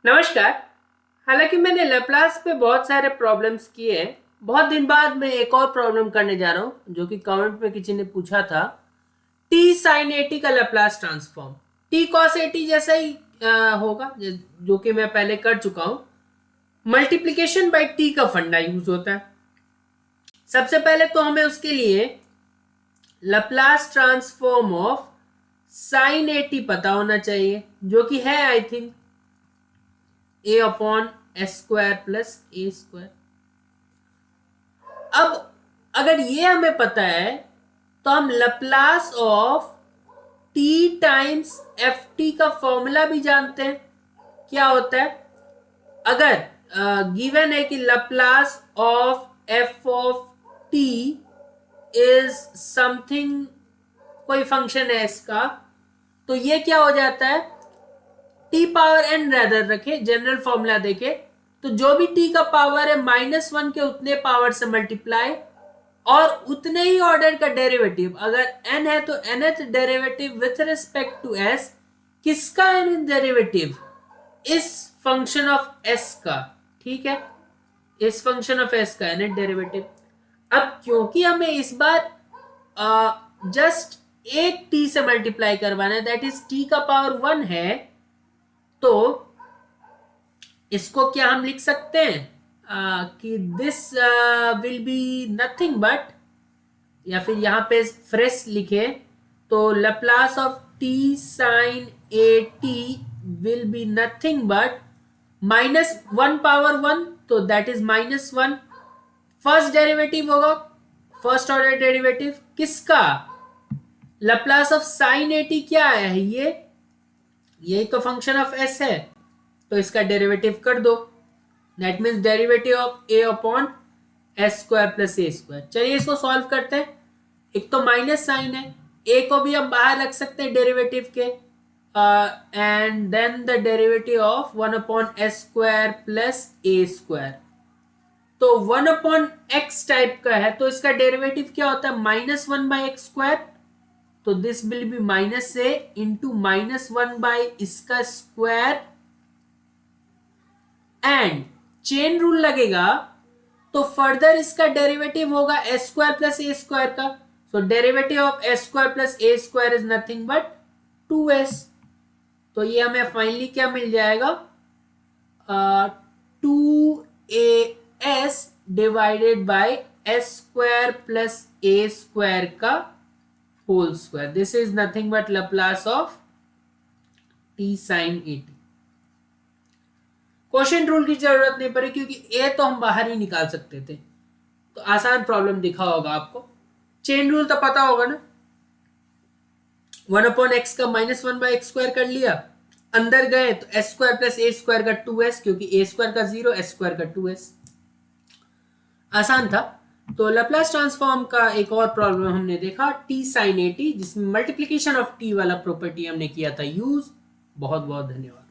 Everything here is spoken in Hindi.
नमस्कार। हालांकि मैंने लैपलास पे बहुत सारे प्रॉब्लम्स किए हैं, बहुत दिन बाद मैं एक और प्रॉब्लम करने जा रहा हूं जो कि कमेंट में किसी ने पूछा था। टी साइन एटी का Laplace transform T cos eighty जैसा ही होगा जो कि मैं पहले कर चुका हूं। मल्टीप्लीकेशन बाय टी का फंडा यूज होता है। सबसे पहले तो हमें उसके लिए Laplace transform of sine eighty पता होना चाहिए, जो कि है I think a upon s square plus a square. अब अगर ये हमें पता है तो हम Laplace of T times F T का फॉर्मूला भी जानते हैं। क्या होता है? अगर गिवन है कि Laplace of F of T is something, कोई फंक्शन है इसका, तो ये क्या हो जाता है, टी पावर एन रैदर रखे, जनरल फॉर्मूला देखे तो जो भी टी का पावर है -1 के उतने पावर से मल्टीप्लाई और उतने ही ऑर्डर का डेरिवेटिव। अगर n है तो nth derivative with respect to s। किसका nth डेरिवेटिव? इस फंक्शन ऑफ s का। ठीक है, इस फंक्शन ऑफ s का nth डेरिवेटिव। अब क्योंकि हमें इस बार जस्ट एक t से मल्टीप्लाई करवाना है, दैट इज t का पावर 1 है, तो इसको क्या हम लिख सकते हैं कि this will be nothing but, या फिर यहां पे फ्रेश लिखे तो Laplace of t sine a t will be nothing but -1 power 1, तो दैट इज -1। फर्स्ट डेरिवेटिव होगा, फर्स्ट ऑर्डर डेरिवेटिव किसका? Laplace of sine a t क्या आया है, यही तो फंक्शन ऑफ एस है, तो इसका डेरिवेटिव कर दो। That means derivative of A upon s square plus a square. चलिए इसको सॉल्व करते हैं। एक तो माइनस साइन है, ए को भी हम बाहर रख सकते हैं डेरिवेटिव के, and then the derivative of 1 upon s square plus a square. तो 1 अपॉन एक्स टाइप का है तो इसका डेरिवेटिव क्या होता है, -1 बाई एक्स स्क्वायर। तो this will be minus a into -1 by इसका स्क्वायर, एंड चेन रूल लगेगा तो फर्दर इसका डेरिवेटिव होगा s square plus a square का। So derivative of s square plus a square is nothing but 2s। तो ये हमें फाइनली क्या मिल जाएगा, 2as divided by s square plus a square का whole square. This is nothing but Laplace of t sine a t. Question rule की जरूरत नहीं पड़ी क्योंकि ए तो हम बाहर ही निकाल सकते थे, तो आसान प्रॉब्लम दिखा होगा आपको। चेन रूल तो पता होगा ना, 1 अपॉन एक्स का -1 बाई एक्स स्क्वायर कर लिया, अंदर गए तो S square plus a square का 2s, क्योंकि ए स्क्वायर का 0, एस स्क्वायर का 2s। आसान था। तो लैपलास ट्रांसफॉर्म का एक और प्रॉब्लम हमने देखा, टी साइन ए टी, जिसमें मल्टीप्लीकेशन ऑफ टी वाला प्रॉपर्टी हमने किया था यूज। बहुत बहुत धन्यवाद।